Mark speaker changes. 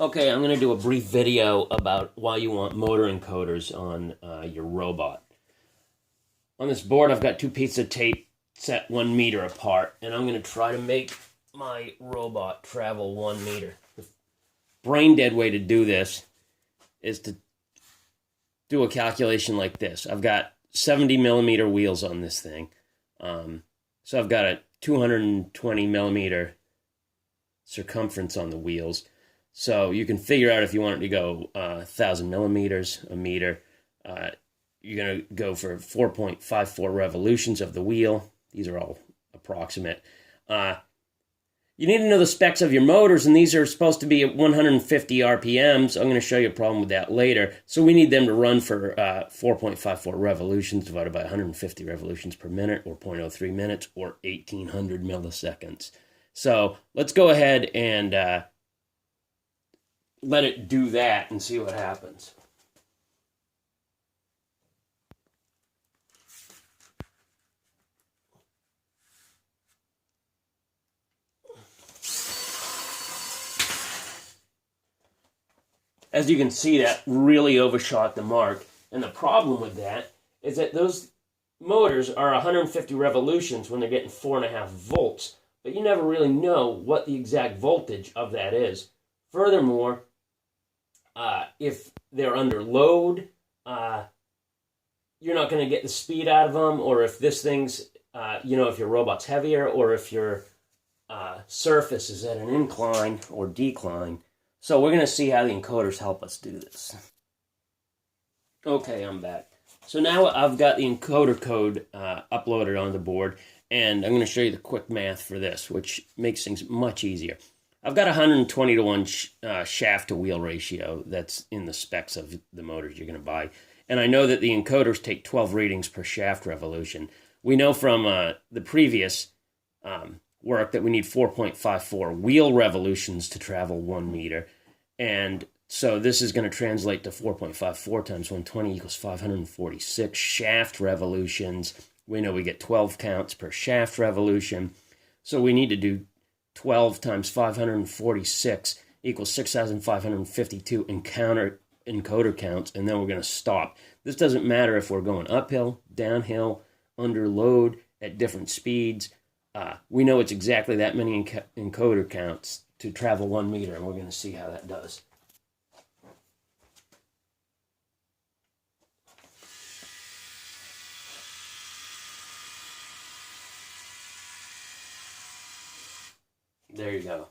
Speaker 1: Okay, I'm going to do a brief video about why you want motor encoders on your robot. On this board, I've got two pieces of tape set 1 meter apart, and I'm going to try to make my robot travel 1 meter. The brain dead way to do this is to do a calculation like this. I've got 70 millimeter wheels on this thing. So I've got a 220 millimeter circumference on the wheels. So you can figure out if you want it to go 1,000 millimeters, a meter. You're going to go for 4.54 revolutions of the wheel. These are all approximate. You need to know the specs of your motors, and these are supposed to be at 150 RPMs. I'm going to show you a problem with that later. So we need them to run for 4.54 revolutions divided by 150 revolutions per minute, or 0.03 minutes, or 1,800 milliseconds. So let's go ahead and let it do that and see what happens. As you can see, that really overshot the mark. And the problem with that is that those motors are 150 revolutions when they're getting 4.5 volts. But you never really know what the exact voltage of that is. Furthermore, if they're under load, you're not going to get the speed out of them, or if this thing's, if your robot's heavier, or if your surface is at an incline or decline. So we're going to see how the encoders help us do this. Okay, I'm back. So now I've got the encoder code uploaded on the board, and I'm going to show you the quick math for this, which makes things much easier. I've got a 120 to 1 shaft to wheel ratio that's in the specs of the motors you're going to buy. And I know that the encoders take 12 readings per shaft revolution. We know from the previous work that we need 4.54 wheel revolutions to travel 1 meter. And so this is going to translate to 4.54 times 120 equals 546 shaft revolutions. We know we get 12 counts per shaft revolution. So we need to do 12 times 546 equals 6,552 encoder counts, and then we're going to stop. This doesn't matter if we're going uphill, downhill, under load, at different speeds. We know it's exactly that many encoder counts to travel 1 meter, and we're going to see how that does. There you go.